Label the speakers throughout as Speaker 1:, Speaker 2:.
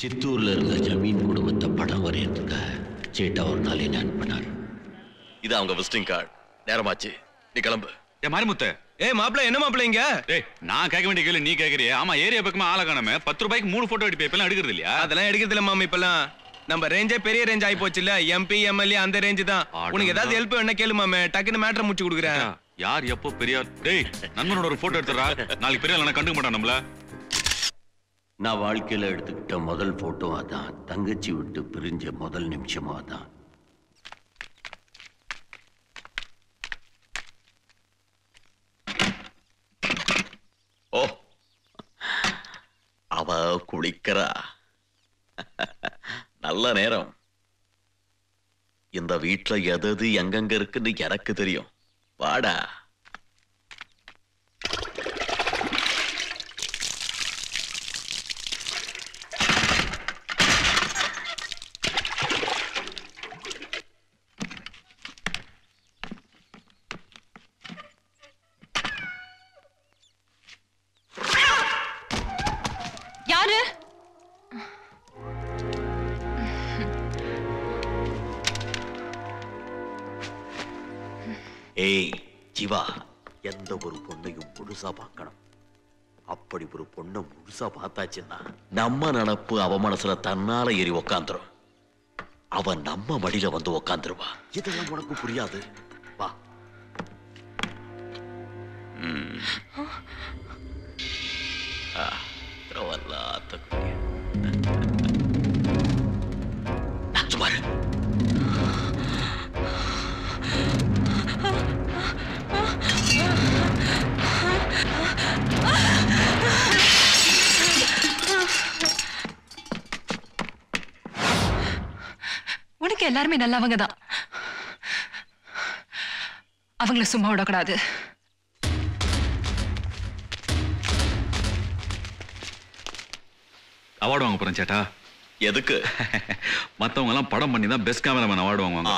Speaker 1: சித்தூர்ல இருந்த ஜமீன் குடும்பத்தை படம் வரையறதுக்கு சேட்டா ஒரு நாள் என்ன அனுப்பினார்.
Speaker 2: இது அவங்க விசிட்டிங் கார்டு. நேரமாச்சு, நீ கிளம்பு.
Speaker 3: ஏ மாரிமுத்து,
Speaker 4: மாப்பிள்ள என்ன மாப்பிள்ள இங்க?
Speaker 3: நான் கேட்க வேண்டிய கேள்வி நீ கேக்குறிய. ஆமா, ஏரியா பக்கமா ஆள காணாம 10 ரூபாய்க்கு 3 போட்டோ எடுப்பே. இப்பெல்லாம் எடுக்கிறது இல்லையா?
Speaker 4: அதெல்லாம் எடுக்கிறது இல்ல மாமா. இப்பெல்லாம் நம்ம ரேஞ்சே பெரிய ரேஞ்ச் ஆயி போச்சு இல்ல. எம்பி எம்எல்ஏ அந்த ரேஞ்ச் தான். உனக்கு ஏதாவது ஹெல்ப் வேணா கேளு மாமே, டக்குன்னு மேட்டர் முடிச்சு கொடுக்குறேன்.
Speaker 3: யார் எப்போ பெரியார்? டேய், நண்பனோட ஒரு போட்டோ எடுத்துறா. நாளைக்கு பெரிய ஆளா கண்டுக்க மாட்டான் நம்மள.
Speaker 1: நான் வாழ்க்கையில எடுத்துக்கிட்ட முதல் போட்டோ அதான். தங்கச்சி விட்டு பிரிஞ்ச முதல் நிமிஷமும் அதான்.
Speaker 2: ஓ, அவ குளிக்கிறா. நல்ல நேரம். இந்த வீட்டுல எது எங்கெங்க இருக்குன்னு எனக்கு தெரியும். வாடா.
Speaker 5: யாரு?
Speaker 2: ஏய் ஜீவா, எந்த ஒரு பொண்ணையும் முழுசா பார்க்கணும். அப்படி ஒரு பொண்ணை முழுசா பார்த்தாச்சுன்னா நம்ம நினப்பு அவ மனசுல தன்னால ஏறி உக்காந்துரும். அவ நம்ம மடியில வந்து உக்காந்துருவா. இதெல்லாம் உனக்கு புரியாது. வா.
Speaker 5: உனக்கு எல்லாருமே நல்லவங்க தான். அவங்கள சும்மா விடக்கூடாது.
Speaker 3: அவார்டு வாங்க போறேன் சேட்டா.
Speaker 2: எதுக்கு?
Speaker 3: மத்தவங்க எல்லாம் படம் பண்ணி தான் பெஸ்ட் கேமராமேன் அவார்டு வாங்குவாங்க.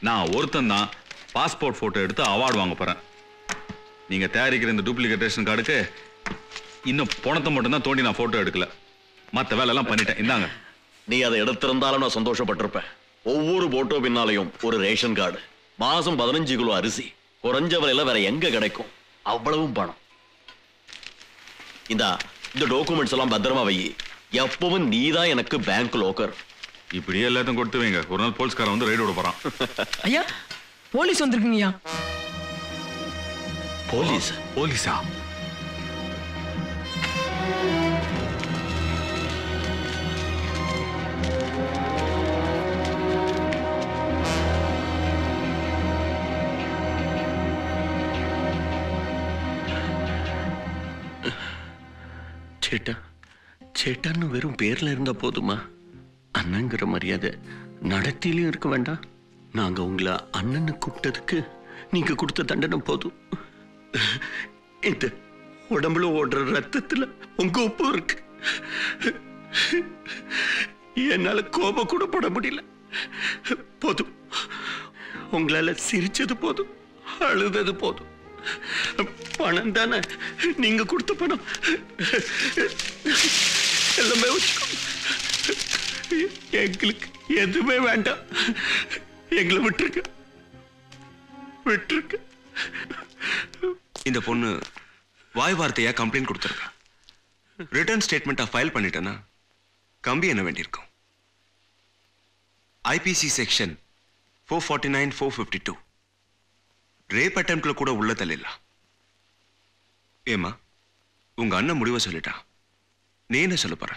Speaker 3: நான் ஒருத்தன் தான் பாஸ்போர்ட் போட்டோ எடுத்து அவார்டு வாங்க போறேன். நீங்க தயாரிக்கிற இந்த டூப்ளிகேட் ரேஷன் கார்டுக்கு இன்னும் பணத்தை மட்டும் தான் தோண்டி நான் போட்டோ எடுக்கல. மத்த வேலை எல்லாம் பண்ணிட்டேன். இந்தாங்க.
Speaker 2: நீ அதை எடுத்திருந்தாலும் நான் சந்தோஷப்பட்டிருப்பேன். ஒவ்வொரு போட்டோ பின்னாலையும் ஒரு ரேஷன் கார்டு, மாசம் 15 கிலோ அரிசி, குறைஞ்ச விலையில வேற எங்க கிடைக்கும் அவ்வளவும் பணம். இந்த டாக்குமெண்ட்ஸ் எல்லாம் பத்திரமா வை. எப்பவும் நீதான் எனக்கு பேங்க் லோக்கர்.
Speaker 3: இப்படியே எல்லாத்தையும் கொடுத்து வைங்க. ஒரு நாள் போலீஸ்காரன் வந்து ரைடு விட போறான்.
Speaker 6: ஐயா, போலீஸ் வந்திருக்குங்கய்யா.
Speaker 2: போலீஸ்?
Speaker 3: போலீஸா?
Speaker 1: சேட்டா சேட்டான்னு வெறும் பேர்ல இருந்தா போதுமா? அண்ணங்கிற மரியாதை நடத்திலையும் இருக்க வேண்டாம். நாங்க உங்களை அண்ணன்னு கூப்பிட்டதுக்கு நீங்க கொடுத்த தண்டனை போதும். இந்த உடம்புல ஓடுற ரத்தத்துல உங்க உப்பு இருக்கு. என்னால கோபம் கூட பட முடியல. போதும், உங்களால சிரிச்சது போதும், அழுதது போதும். பணம் தானே, நீங்க கொடுத்த பணம் எல்லாமே எங்களுக்கு எதுவுமே வேண்டாம். எங்களை விட்டுருக்க விட்டுருக்க.
Speaker 7: இந்த பொண்ணு வாய் வார்த்தையா கம்ப்ளைண்ட் கொடுத்துருக்கா. ரிட்டர்ன் ஸ்டேட்மெண்ட்டா ஃபைல் பண்ணிட்டேன்னா கம்பி என்ன வேண்டியிருக்கும். ஐபிசி செக்ஷன் 449, 452 ரேப் அட்டெம்ப்ட்ல கூட உள்ள தள்ளிடலாம். ஏமா, உங்க அண்ணன் முடிவை சொல்லிட்டா, நீ என்ன சொல்ல போற?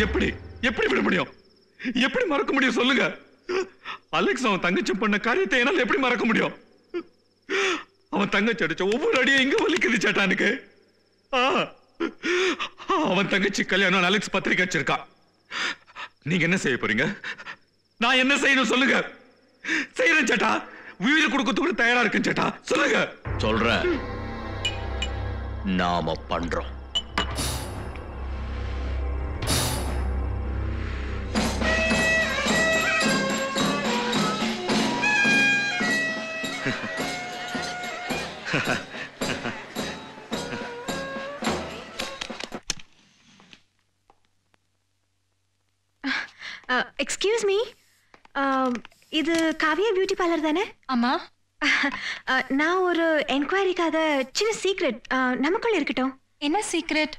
Speaker 3: எப்படி எப்படி விட முடியும்? எப்படி மறக்க முடியும் சொல்லுங்க? அலெக்ஸ் அவன் தங்கச்சி பண்ண காரியத்தை என்னால எப்படி மறக்க முடியும்? அவன் தங்கச்சி அடிச்ச ஒவ்வொரு அடியும் இங்க வலிக்குது சேட்டானுக்கு. அவன் தங்கச்சி கல்யாணம் அலெக்ஸ் பத்திரிக்கை வச்சிருக்கான். நீங்க என்ன செய்ய போறீங்க? நான் என்ன செய்யணும் சொல்லுங்க. செய்யறேன் சேட்டா, உயிர் கொடுக்கறதுக்கு தயாரா இருக்கேன் சேட்டா, சொல்லுங்க.
Speaker 2: சொல்றேன், நாம பண்றோம்.
Speaker 8: எக்ஸ்கியூஸ் மீ, இது காவியா பியூட்டி பார்லர் தானே?
Speaker 5: ஆமா.
Speaker 8: நான் ஒரு என்கொயரிக்காக சின்ன சீக்ரெட் நமக்குள்ள இருக்கட்டும்.
Speaker 5: என்ன சீக்ரெட்?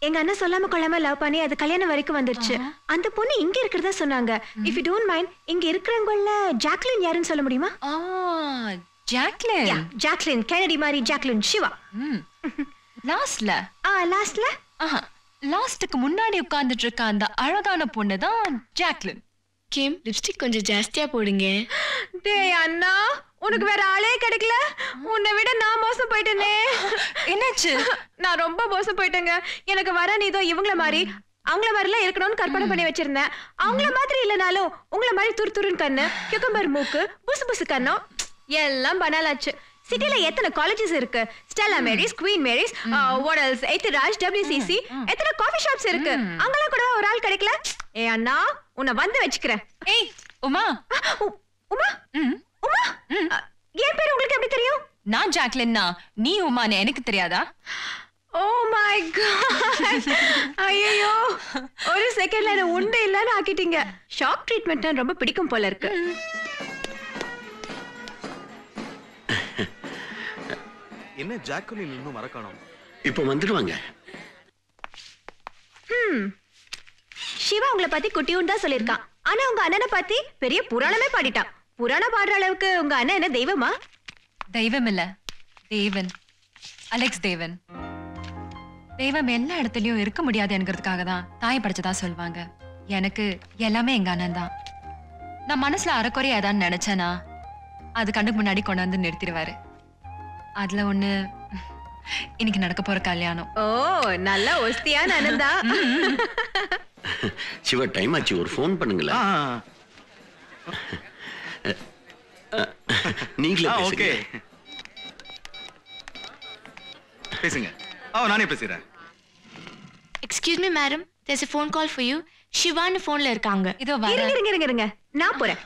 Speaker 8: எங்க அண்ணன் சொல்லாம கொள்ளாம லவ் பண்ணி அது கல்யாணம் வரைக்கும் வந்துருச்சு. அந்த பொண்ணு இங்க இருக்கிறதா சொன்னாங்க. இஃப் யூ டோன்ட் மைண்ட், இங்க இருக்கிறவங்கள ஜாக்லின் யாருன்னு சொல்ல முடியுமா?
Speaker 5: ஜாக்லின்.
Speaker 8: ஜாக்லின் கெனடி மாதிரி ஜாக்லின் சிவா.
Speaker 5: லாஸ்ட்ல
Speaker 8: லாஸ்ட்ல
Speaker 5: லாஸ்ட்டுக்கு முன்னாடி உட்கார்ந்துட்டு இருக்க அந்த அழகான பொண்ணு தான் ஜாக்லின்.
Speaker 9: கிம், லிப்ஸ்டிக் கொஞ்சம் ஜாஸ்தியா போடுங்க.
Speaker 8: டேய் அண்ணா, உனக்கு வேற ஆளே கிடைக்கல. உன்னை விட நான் மோசம் போயிட்டேனே.
Speaker 5: என்னாச்சு?
Speaker 8: நான் ரொம்ப மோசம் போயிட்டேங்க. எனக்கு வர நீதோ இவங்கள மாதிரி அவங்கள மாதிரிலாம் இருக்கணும்னு கற்பனை பண்ணி வச்சிருந்தேன். அவங்கள மாதிரி இல்லைனாலும் உங்கள மாதிரி துருத்துருன்னு கண்ணு, கியூக்கம்பர் மூக்கு, புசு புசு கண்ணம் எல்லாம் பனாலாச்சு. சிட்டில எத்தனை காலேஜஸ் இருக்கு? Stella Maris, Queen Mary's, what else, Ethiraj, WCC, எத்தனை காஃபி ஷாப்ஸ் இருக்கு. அங்கெல்லாம் கூட ஒரு ஆள் கிடைக்கல. ஏ அண்ணா, உன்னை வந்து வச்சுக்கிறேன்.
Speaker 5: ஏய் உமா.
Speaker 8: உமா? உமா? என் பேர் உங்களுக்கு எப்படி தெரியும்?
Speaker 5: நான் ஜாக்லின்னா, நீ உமான்னு எனக்கு தெரியாதா?
Speaker 8: ஓ மை காட், ஐயோ, ஒரு செகண்ட்ல என்ன உண்டு இல்லன்னு ஆக்கிட்டீங்க. ஷாக் ட்ரீட்மெண்ட் ரொம்ப பிடிக்கும் போல இருக்கு.
Speaker 4: என்ன ஜாக்குலின் இன்னும் மறக்கணும்?
Speaker 1: இப்போ வந்துடுவாங்க.
Speaker 8: சிவா உங்களை பத்தி குட்டியும் தான் சொல்லிருக்கான். ஆனா உங்க அண்ணனை பத்தி பெரிய புராணமே பாடிட்டான். புராணம் பாடுற அளவுக்கு உங்க அண்ணன் என்ன தெய்வமா?
Speaker 5: தெய்வம் இல்ல, தேவன். அலெக்ஸ் தேவன். தெய்வம் எல்லா இடத்துலயும் இருக்க முடியாது என்கிறதுக்காக தான் தாய் படிச்சதா சொல்லுவாங்க. எனக்கு எல்லாமே எங்க அண்ணன் தான். நான் மனசுல அறக்குறையா ஏதாவது நினைச்சேனா அது கண்ணுக்கு முன்னாடி கொண்டு வந்து நிறுத்திடுவாரு. அதுல ஒண்ணு இன்னைக்கு நடக்க போற கல்யாணம்.
Speaker 8: ஓ, நல்ல ஒஸ்தியான அண்ணன் தான்.
Speaker 1: சிவா, டைம் ஆச்சு, ஒரு ஃபோன் பண்ணுங்களா? நீங்களே
Speaker 3: ஓகே பேசுங்க. நானே பேசுறேன்.
Speaker 9: Excuse me madam, there's a phone call for you. ஷிவான்னு போன்ல இருக்காங்க.
Speaker 5: இதோ
Speaker 8: இருங்க, நான் போறேன்.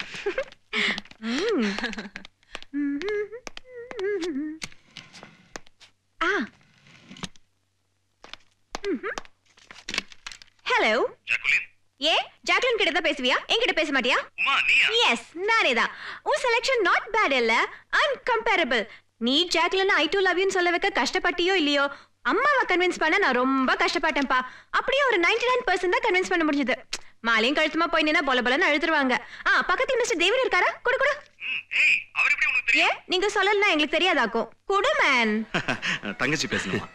Speaker 8: Hello Jacqueline. ஏ ஜாக்குலின் கிட்ட தான் பேசுவியா? என்கிட்ட பேச மாட்டியா? உமா நீயா? எஸ், நானே தான். உன் செலக்ஷன் நாட் பேட் இல்ல, அன்கம்பேரபிள். நீ ஜாக்குலின் ஐ டு லவ் யூன்னு சொல்ல வைக்க கஷ்டப்பட்டியோ இல்லையோ, அம்மாவை கன்வின்ஸ் பண்ண நான் ரொம்ப கஷ்டப்பட்டேன்ப்பா. அப்படியே ஒரு 99% தான் கன்வின்ஸ் பண்ண முடிஞ்சது. மாலையும் கழுத்துமா போய் நின்னா பொல பொலன்னு அழுதுருவாங்க. பக்கத்துல மிஸ்டர் தேவன் இருக்காரா? குடு குடு. ஏ நீங்க சொல்லலன்னா எங்களுக்கு தெரியாதாக்கும். குடு மேன்.
Speaker 3: தங்கச்சி பேசணுமா?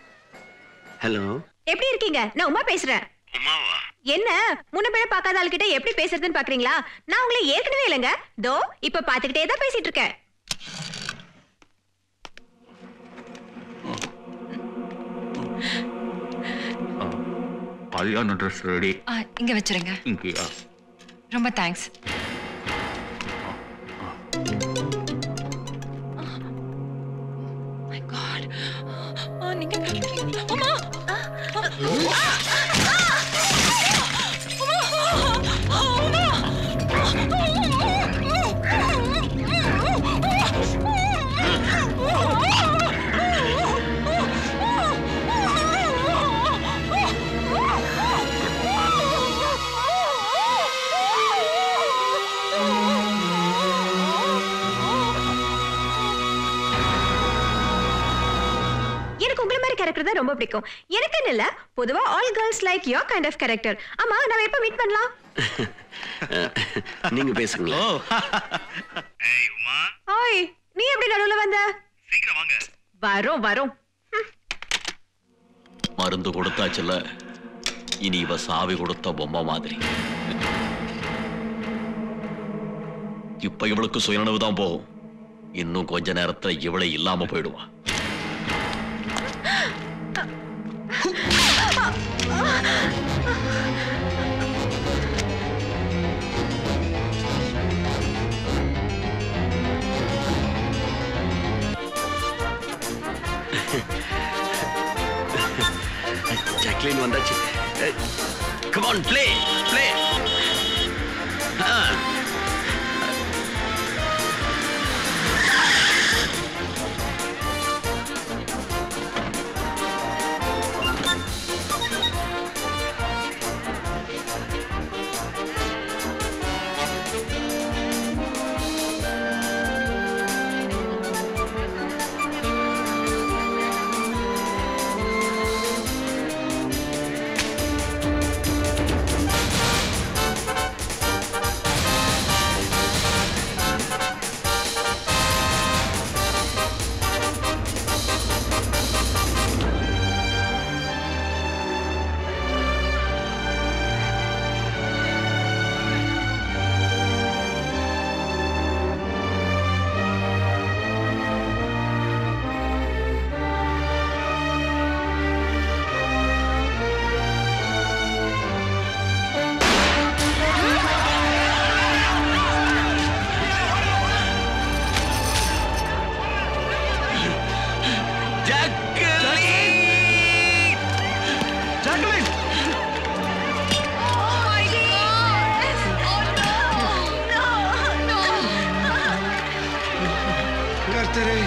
Speaker 1: ஹலோ,
Speaker 8: எப்படி இருக்கீங்க? நான் உமா பேசுறேன்.
Speaker 1: உமாவா?
Speaker 8: என்ன முன்ன பின்ன பார்க்காத ஆள்கிட்ட எப்படி பேசுறதுன்னு பாக்குறீங்களா? நான் உங்களை ஏற்கனவே இல்லைங்க, தோ இப்ப பாத்துக்கிட்டே தான் பேசிட்டு இருக்கேன்.
Speaker 3: கல்யாண ட்ரெஸ் ரெடி.
Speaker 5: இங்க வச்சிருங்க.
Speaker 3: இங்கயா?
Speaker 5: ரொம்ப தேங்க்ஸ். மை காட், நீங்க உமா.
Speaker 8: கேரக்டர் தான் ரொம்ப பிடிக்கும். எனக்கு இல்ல, பொதுவா all girls like your kind of character. ஆமா, நாம எப்ப மீட் பண்ணலாம்?
Speaker 1: நீங்க பேசுங்களா?
Speaker 10: ஏய் உமா.
Speaker 8: ஓய், நீ எப்படி நடுவுல வந்த?
Speaker 10: சீக்கிரம் வாங்க.
Speaker 8: வரோம்.
Speaker 2: மருந்து கொடுத்தாச்சுல, இனி இவ சாவி கொடுத்த பொம்மை மாதிரி. இப்ப இவளுக்கு சுயநனவு தான் போகும். இன்னும் கொஞ்ச நேரத்துல இவளை இல்லாம போயிடுவா.
Speaker 1: ஜாக்லின் வந்தாச்சு. Come on, play.
Speaker 11: கர்த்தரே,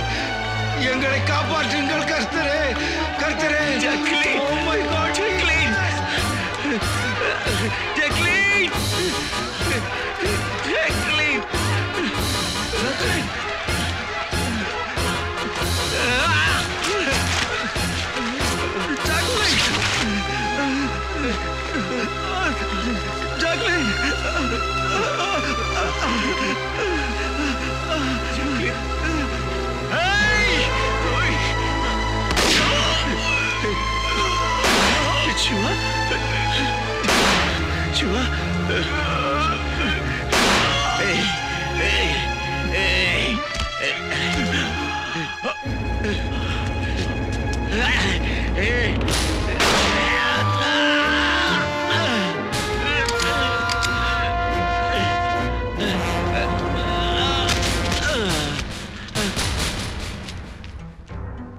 Speaker 11: எங்களை காப்பாற்றுங்கள் கர்த்தரே, கர்த்தரே.
Speaker 1: Jacqueline,
Speaker 11: oh my God,
Speaker 1: Jacqueline, Jacqueline, Jacqueline, Jacqueline. Jacqueline, Chua? Chua? Hey, hey, hey. Hey.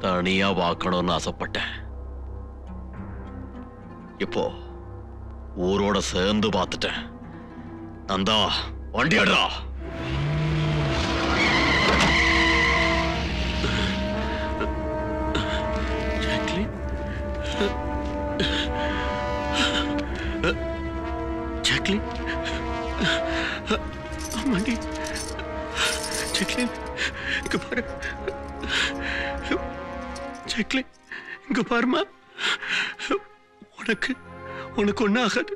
Speaker 2: தனியா வாக்கணும்னு ஆசைப்பட்டேன். இப்போ ஊரோட சேர்ந்து பார்த்துட்டேன். நந்தா, வண்டி அடுறா.
Speaker 1: ஜாக்லின், ஜாக்லின், ஆமாண்டி. ஜாக்லின், இங்க பாரு. ஜாக்லின், இங்க பாருமா. உனக்கு ஒன்னும் ஆகாது.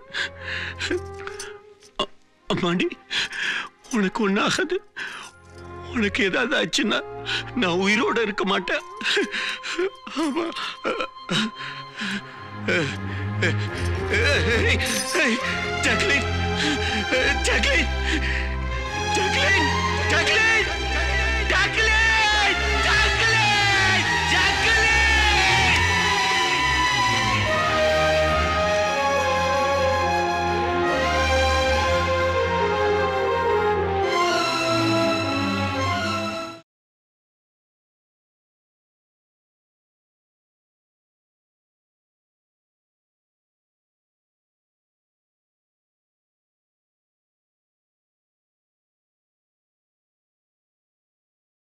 Speaker 1: அம்மாண்டி, உனக்கு ஒன்னும் ஆகாது. உனக்கு ஏதாவது ஆச்சுன்னா நான் உயிரோட இருக்க மாட்டேன். ஆமா. Jacqueline, Jacqueline, Jacqueline, Jacqueline.